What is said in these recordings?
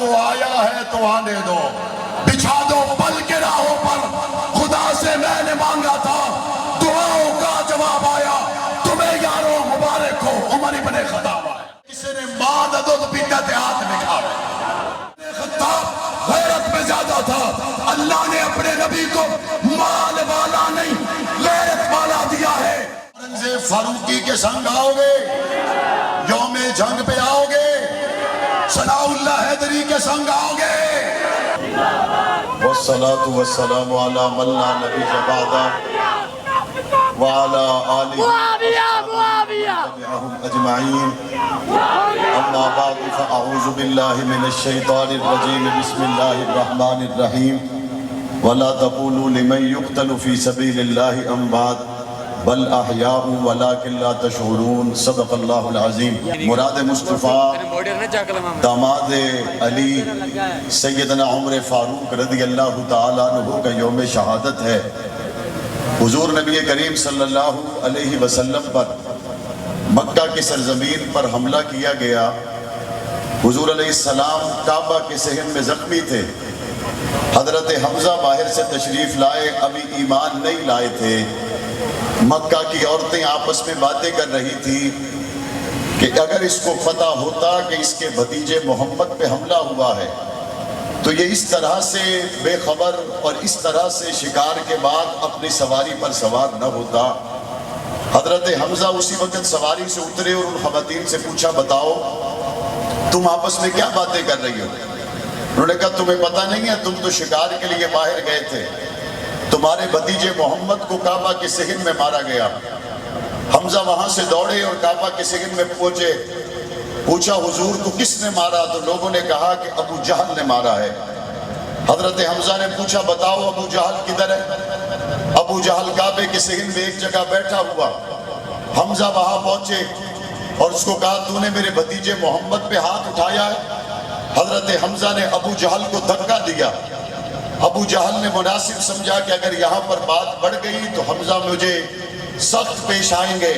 وہ آیا ہے تو آنے دو، بچھا دو پل کے راہوں پر، خدا سے میں نے مانگا تھا دعاؤں کا جواب آیا، تمہیں یارو مبارک ہو عمر ابن خطاب آئے۔ کسی نے ماد دودھ پیتا تھے ہاتھ میں کھاوے، خطاب غیرت میں زیادہ تھا، اللہ نے اپنے نبی کو مال والا نہیں غیرت والا دیا ہے۔ اورنگزیب فاروقی کے سنگ آؤ گے، یوم جنگ پہ آؤ گے، ثناء اللہ حیدری کے سنگ آؤ گے۔ والصلاة والسلام على من لا نبی بعدہ وعلى آلہ وصحبہ اجمعین، اما بعد فاعوذ باللہ من الشیطان الرجیم، بسم اللہ الرحمن الرحیم، ولا تقولوا لمن يقتل في سبيل الله اموات بل احیاء ولکن لا تشعرون، صدق اللہ العظیم۔ مراد مصطفیٰ داماد علی سیدنا عمر فاروق رضی اللہ تعالیٰ عنہ کا یوم شہادت ہے۔ حضور نبی کریم صلی اللہ علیہ وسلم پر مکہ کی سرزمین پر حملہ کیا گیا۔ حضور علیہ السلام کعبہ کے صحن میں زخمی تھے، حضرت حمزہ باہر سے تشریف لائے، ابھی ایمان نہیں لائے تھے۔ مکہ کی عورتیں آپس میں باتیں کر رہی تھی کہ اگر اس کو پتہ ہوتا کہ اس کے بھتیجے محمد پہ حملہ ہوا ہے تو یہ اس طرح سے بے خبر اور اس طرح سے شکار کے بعد اپنی سواری پر سوار نہ ہوتا۔ حضرت حمزہ اسی وقت سواری سے اترے اور ان خواتین سے پوچھا، بتاؤ تم آپس میں کیا باتیں کر رہی ہو؟ انہوں نے کہا تمہیں پتہ نہیں ہے، تم تو شکار کے لیے باہر گئے تھے، تمہارے بھتیجے محمد کو کعبہ کے صحن میں مارا گیا۔ حمزہ وہاں سے دوڑے اور کعبہ کے صحن میں پہنچے، پوچھا حضور کو کس نے مارا؟ تو لوگوں نے کہا کہ ابو جہل نے مارا ہے۔ حضرت حمزہ نے پوچھا بتاؤ ابو جہل کدھر ہے؟ ابو جہل کعبے کے صحن میں ایک جگہ بیٹھا ہوا۔ حمزہ وہاں پہنچے اور اس کو کہا تو نے میرے بھتیجے محمد پہ ہاتھ اٹھایا ہے؟ حضرت حمزہ نے ابو جہل کو دھکا دیا۔ ابو جہل نے مناسب سمجھا کہ اگر یہاں پر بات بڑھ گئی تو حمزہ مجھے سخت پیش آئیں گے۔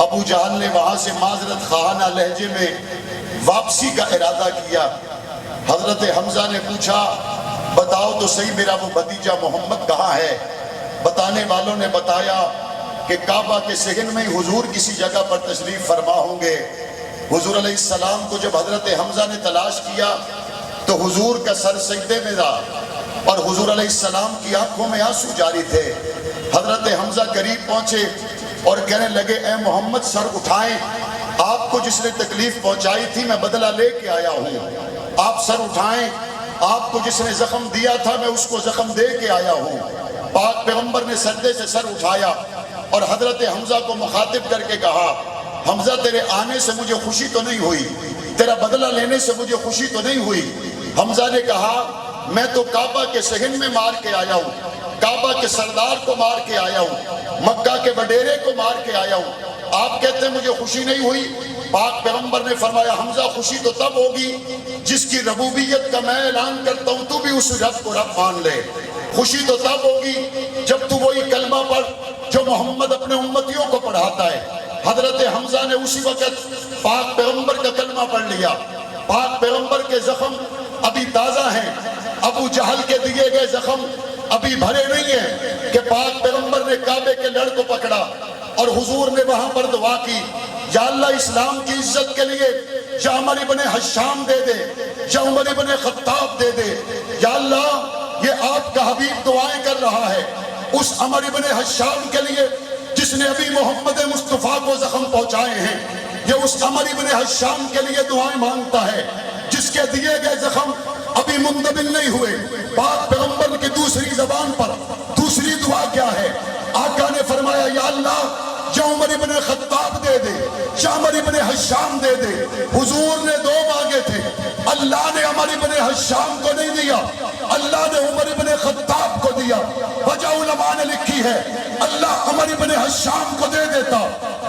ابو جہل نے وہاں سے معذرت خواہانہ لہجے میں واپسی کا ارادہ کیا۔ حضرت حمزہ نے پوچھا بتاؤ تو صحیح میرا وہ بھتیجا محمد کہاں ہے؟ بتانے والوں نے بتایا کہ کعبہ کے صحن میں حضور کسی جگہ پر تشریف فرما ہوں گے۔ حضور علیہ السلام کو جب حضرت حمزہ نے تلاش کیا تو حضور کا سر سجدے میں تھا اور حضور علیہ السلام کی آنکھوں میں آنسو جاری تھے۔ حضرت حمزہ قریب پہنچے اور کہنے لگے اے محمد سر اٹھائیں، آپ کو جس نے تکلیف پہنچائی تھی میں بدلہ لے کے آیا ہوں۔ آپ سر اٹھائیں، آپ کو جس نے زخم دیا تھا میں اس کو زخم دے کے آیا ہوں۔ پاک پیغمبر نے سجدے سے سر اٹھایا اور حضرت حمزہ کو مخاطب کر کے کہا حمزہ تیرے آنے سے مجھے خوشی تو نہیں ہوئی، تیرا بدلہ لینے سے مجھے خوشی تو نہیں ہوئی۔ حمزہ نے کہا میں تو کعبہ کے صحن میں مار کے آیا ہوں، کعبہ کے سردار کو مار کے آیا ہوں، مکہ کے وڈیرے کو مار کے آیا ہوں، آپ کہتے ہیں مجھے خوشی نہیں ہوئی؟ پاک پیغمبر نے فرمایا حمزہ خوشی تو تب ہوگی جس کی ربوبیت کا میں اعلان کرتا ہوں تو بھی اس رب کو رب مان لے۔ خوشی تو تب ہوگی جب تو وہی کلمہ پڑھ جو محمد اپنے امتیوں کو پڑھاتا ہے۔ حضرت حمزہ نے اسی وقت پاک پیغمبر کا کلمہ پڑھ لیا۔ پاک پیغمبر کے زخم ابھی تازہ ہیں، ابو جہل کے دیے گئے زخم ابھی بھرے نہیں ہیں کہ پاک پیغمبر نے کعبے کے لڑ کو پکڑا اور حضور نے وہاں پر دعا کی یا اللہ اسلام کی عزت کے لیے یا عمر ابن حشام دے دے یا عمر ابن خطاب دے دے، یا اللہ یہ آپ کا حبیب دعائیں کر رہا ہے اس عمر ابن حشام کے لیے جس نے ابھی محمد مصطفیٰ کو زخم پہنچائے ہیں، یہ اس عمر ابن حشام کے لیے دعائیں مانگتا ہے جس کے دیے گئے زخم ابھی مندمل نہیں ہوئے۔ پاک پیغمبر کی دوسری زبان پر دوسری دعا کیا ہے؟ آقا نے فرمایا یا اللہ یا عمر ابن خطاب دے دے یا عمر ابن حشام دے دے۔ حضور نے دو مانگے تھے، اللہ نے عمر ابن حشام کو نہیں دیا، اللہ نے عمر ابن خطاب کو دیا۔ وجہ علماء نے لکھی ہے اللہ عمر ابن حشام کو دے دیتا،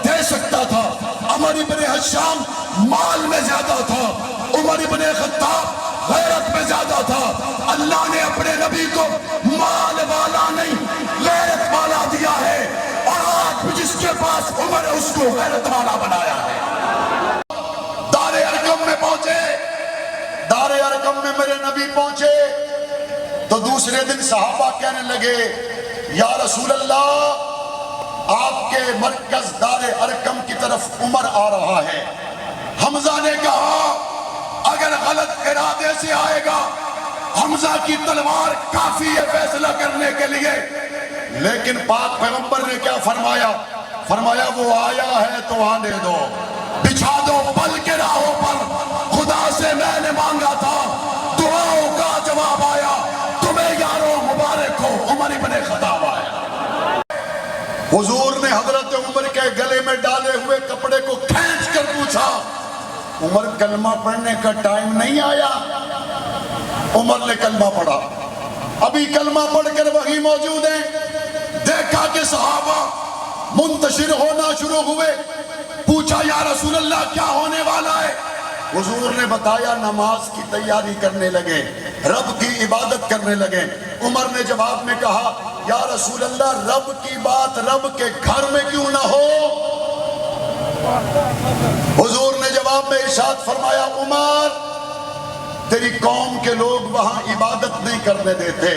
دے سکتا تھا، عمر ابن حشام مال میں زیادہ تھا، عمر ابن خطاب غیرت میں زیادہ تھا۔ اللہ نے اپنے نبی کو مال والا نہیں غیرت والا دیا ہے، اور آج بھی جس کے پاس عمر ہے اس کو غیرت والا بنایا ہے۔ دار ارقم میں پہنچے، دار ارقم ارقم میں میرے نبی پہنچے تو دوسرے دن صحابہ کہنے لگے یا رسول اللہ آپ کے مرکز دار ارقم کی طرف عمر آ رہا ہے۔ حمزہ نے کہا اگر غلط ارادے سے آئے گا حمزہ کی تلوار کافی ہے فیصلہ کرنے کے لیے، لیکن پاک پیغمبر نے کیا فرمایا؟ فرمایا وہ آیا ہے تو آنے دو، بچھا دو پل کے راہوں پر، خدا سے میں نے مانگا تھا دعاؤں کا جواب آیا، تمہیں یارو مبارک ہو، عمر ابن خطاب آیا۔ حضور نے حضرت عمر کے گلے میں ڈالے ہوئے کپڑے کو کھینچ کر پوچھا عمر کلمہ پڑھنے کا ٹائم نہیں آیا؟ عمر نے کلمہ پڑھا، ابھی کلمہ پڑھ کر وہی موجود ہیں، دیکھا کہ صحابہ منتشر ہونا شروع ہوئے، پوچھا یا رسول اللہ کیا ہونے والا ہے؟ حضور نے بتایا نماز کی تیاری کرنے لگے، رب کی عبادت کرنے لگے۔ عمر نے جواب میں کہا یا رسول اللہ رب کی بات رب کے گھر میں کیوں نہ ہو؟ حضور نے جواب میں ارشاد فرمایا عمر تیری قوم کے لوگ وہاں عبادت نہیں کرنے دیتے۔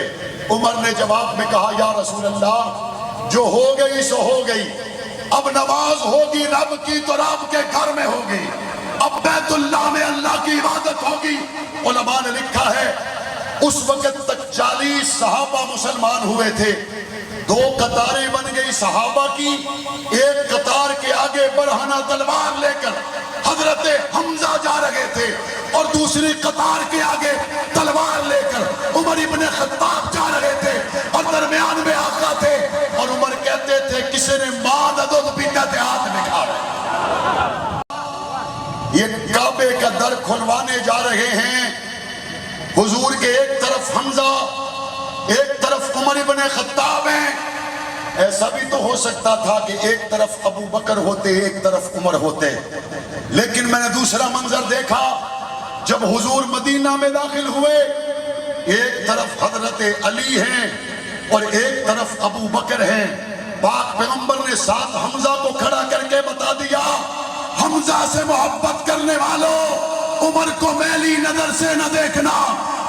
عمر نے جواب میں کہا یا رسول اللہ جو ہو گئی سو ہو گئی، اب نماز ہوگی رب کی تو رب کے گھر میں ہوگی، اب بیت اللہ میں اللہ کی عبادت ہوگی۔ علماء نے لکھا ہے اس وقت تک 40 صحابہ مسلمان ہوئے تھے، 2 قطاریں بن گئی صحابہ کی، ایک قطار کے آگے برہنہ تلوار لے کر حضرت حمزہ جا رہے تھے اور دوسری قطار کے آگے تلوار لے کر عمر ابن خطاب جا رہے تھے اور درمیان میں آقا تھے، اور عمر کہتے تھے کسی نے ماں دد بیٹا ہاتھ لکھا ہے۔ یہ کعبے کا در کھلوانے جا رہے ہیں، حضور کے ایک طرف حمزہ ایک طرف عمر ابن خطاب ہیں۔ ایسا بھی تو ہو سکتا تھا کہ ایک طرف ابو بکر ہوتے ایک طرف عمر ہوتے، لیکن میں نے دوسرا منظر دیکھا جب حضور مدینہ میں داخل ہوئے، ایک طرف حضرت علی ہیں اور ایک طرف ابو بکر ہیں۔ پاک پیغمبر نے ساتھ حمزہ کو کھڑا کر کے بتا دیا حمزہ سے محبت کرنے والوں عمر کو میلی نظر سے نہ دیکھنا،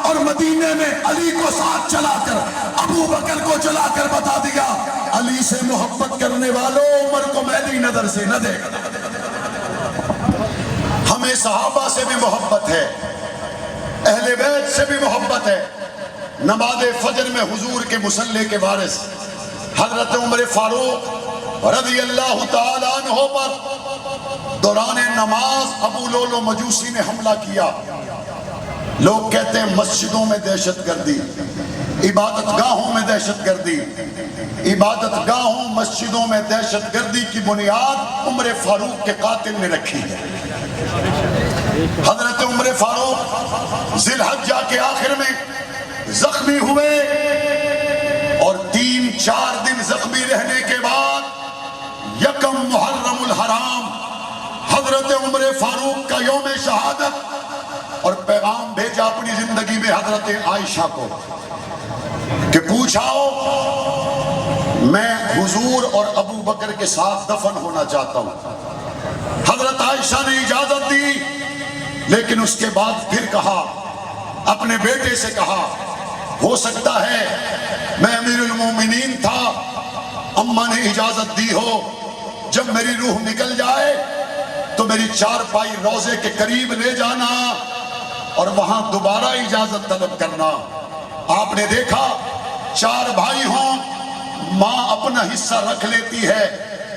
اور مدینے میں علی کو ساتھ چلا کر ابو بکر کو چلا کر بتا دیا علی سے محبت کرنے والوں عمر کو میلی نظر سے نہ دیکھنا۔ ہمیں صحابہ سے بھی محبت ہے، اہل بیت سے بھی محبت ہے۔ نماز فجر میں حضور کے مصلی کے وارث حضرت عمر فاروق رضی اللہ تعالی عنہ پر دوران نماز ابو لولو مجوسی نے حملہ کیا۔ لوگ کہتے ہیں مسجدوں میں دہشت گردی، عبادت گاہوں میں دہشت گردی، عبادت گاہوں مسجدوں میں دہشت گردی کی بنیاد عمر فاروق کے قاتل نے رکھی ہے۔ حضرت عمر فاروق ذی الحجہ کے آخر میں زخمی ہوئے اور 3-4 دن زخمی رہنے کے بعد یکم محرم الحرام حضرت عمر فاروق کا یوم شہادت، اور پیغام بھیجا اپنی زندگی میں حضرت عائشہ کو کہ پوچھاؤ میں حضور اور ابو بکر کے ساتھ دفن ہونا چاہتا ہوں۔ حضرت عائشہ نے اجازت دی، لیکن اس کے بعد پھر کہا اپنے بیٹے سے کہا ہو سکتا ہے میں امیر المومنین تھا، اماں نے اجازت دی ہو جب میری روح نکل جائے تو میری چارپائی روضے کے قریب لے جانا اور وہاں دوبارہ اجازت طلب کرنا۔ آپ نے دیکھا 4 بھائی ہوں، ماں اپنا حصہ رکھ لیتی ہے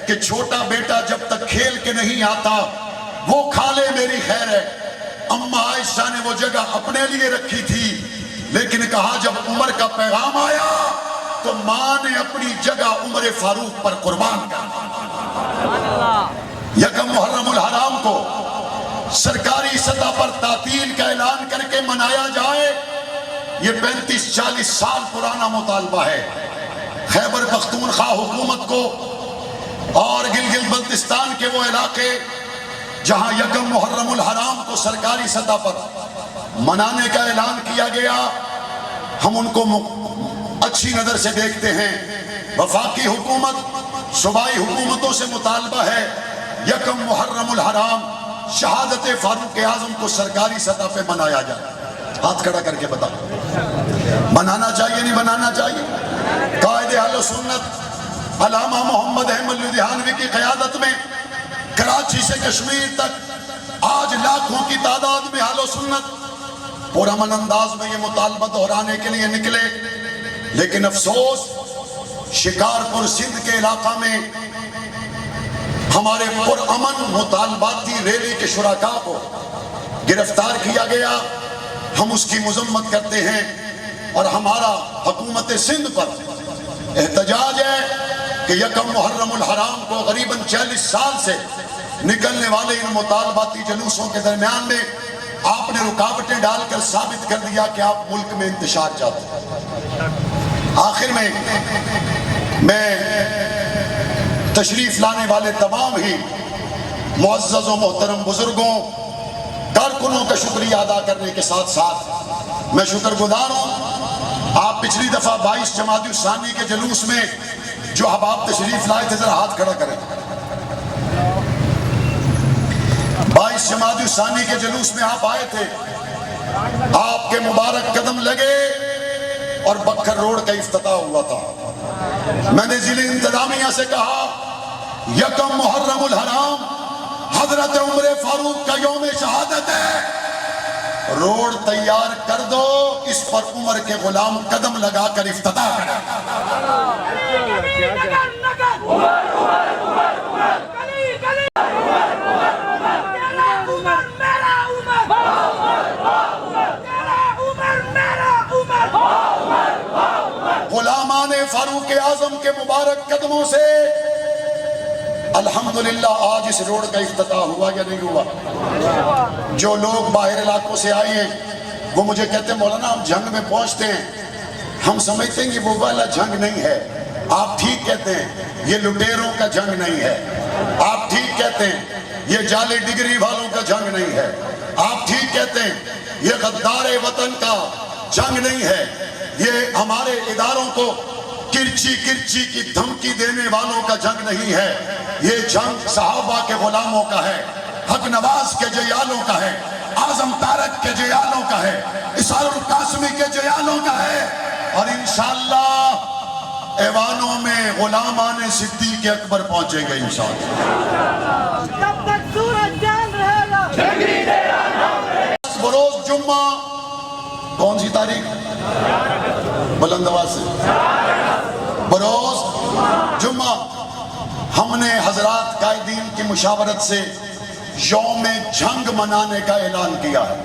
کہ چھوٹا بیٹا جب تک کھیل کے نہیں آتا وہ کھا لے میری خیر ہے۔ اماں عائشہ نے وہ جگہ اپنے لیے رکھی تھی، لیکن کہا جب عمر کا پیغام آیا تو ماں نے اپنی جگہ عمر فاروق پر قربان کر۔ یکم محرم الحرام کو سرکاری سطح پر تعطیل کا اعلان کر کے منایا جائے، یہ 35-40 سال پرانا مطالبہ ہے۔ خیبر پختونخوا حکومت کو اور گلگت بلتستان کے وہ علاقے جہاں یکم محرم الحرام کو سرکاری سطح پر منانے کا اعلان کیا گیا، ہم ان کو اچھی نظر سے دیکھتے ہیں۔ وفاقی حکومت صوبائی حکومتوں سے مطالبہ ہے یکم محرم الحرام شہادت فاروق اعظم کو سرکاری سطح پہ منایا جائے۔ ہاتھ کھڑا کر کے بتا، بنانا چاہیے نہیں بنانا چاہیے؟ قائد اہل سنت علامہ محمد احمد لدھیانوی کی قیادت میں کراچی سے کشمیر تک آج لاکھوں کی تعداد میں اہل سنت پرامن انداز میں یہ مطالبہ دہرانے کے لیے نکلے، لیکن افسوس شکارپور سندھ کے علاقہ میں ہمارے پرامن مطالباتی ریلی کے شرکاء کو گرفتار کیا گیا۔ ہم اس کی مذمت کرتے ہیں اور ہمارا حکومت سندھ پر احتجاج ہے کہ یکم محرم الحرام کو غریباً 40 سال سے نکلنے والے ان مطالباتی جلوسوں کے درمیان میں آپ نے رکاوٹیں ڈال کر ثابت کر دیا کہ آپ ملک میں انتشار چاہتے ہیں۔ آخر میں تشریف لانے والے تمام ہی معزز و محترم بزرگوں کارکنوں کا شکریہ ادا کرنے کے ساتھ ساتھ میں شکر گزار ہوں۔ آپ پچھلی دفعہ 22 جمادی الثانی کے جلوس میں جو احباب تشریف لائے تھے، ذرا ہاتھ کھڑا کریں۔ 22 جمادی الثانی کے جلوس میں آپ آئے تھے، آپ کے مبارک قدم لگے اور بکھر روڈ کا افتتاح ہوا تھا۔ میں نے ضلع انتظامیہ سے کہا یکم محرم الحرام حضرت عمر فاروق کا یوم شہادت ہے، روڈ تیار کر دو، اس پر عمر کے غلام قدم لگا کر افتتاح کریں۔ غلامان فاروق اعظم کے مبارک قدموں سے الحمدللہ آج اس روڈ کا افتتاح ہوا یا نہیں ہوا؟ جو لوگ باہر علاقوں سے آئے ہیں وہ مجھے کہتے ہیں مولانا ہم جنگ میں پہنچتے ہیں، ہم سمجھتے ہیں کہ وہ والا جنگ نہیں ہے۔ آپ ٹھیک کہتے ہیں، یہ لٹیروں کا جنگ نہیں ہے۔ آپ ٹھیک کہتے ہیں، یہ جعلی ڈگری والوں کا جنگ نہیں ہے۔ آپ ٹھیک کہتے ہیں، یہ غدار وطن کا جنگ نہیں ہے۔ یہ ہمارے اداروں کو کرچی کرچی کی دھمکی دینے والوں کا جنگ نہیں ہے۔ یہ جنگ صحابہ کے غلاموں کا ہے، حق نواز کے جیالوں کا ہے، اعظم تارک کے جیالوں کا ہے، اسحاق القاسمی کے جیالوں کا ہے، اور انشاءاللہ ایوانوں میں غلامان صدیق اکبر پہنچیں گے انشاءاللہ۔ جب تک سورج چاند رہے گا۔ بروز جمعہ کون سی تاریخ؟ بلند آواز سے، بروز جمعہ ہم نے حضرات قائدین کی مشاورت سے یوم جنگ منانے کا اعلان کیا ہے۔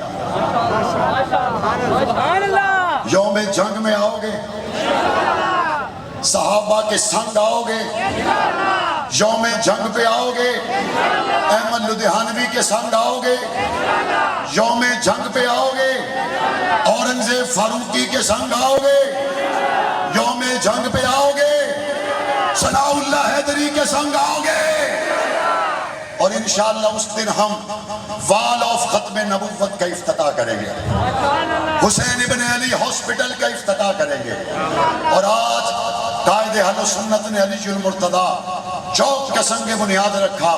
یوم جنگ میں آؤ گے؟ صحابہ کے سنگ آؤ گے؟ یوم جنگ پہ آؤ گے؟ احمد لدھیانوی کے سنگ آؤ گے؟ یوم جنگ پہ آؤ گے؟ اورنگزیب فاروقی کے سنگ آؤ گے؟ یوم جنگ پہ آؤ گے؟ ثناء اللہ حیدری کے سنگ آؤ گے؟ اور انشاءاللہ اس دن ہم وال آف ختم نبوت کا افتتاح کریں گے، حسین ابن علی ہاسپٹل کا افتتاح کریں گے، اور آج قائد اہل سنت نے علی المرتضیٰ چوک کا سنگ بنیاد رکھا۔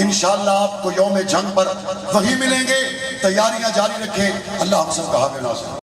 انشاءاللہ آپ کو یوم جنگ پر وہیں ملیں گے۔ تیاریاں جاری رکھیں۔ اللہ ہم سب کا حافظ ناصر۔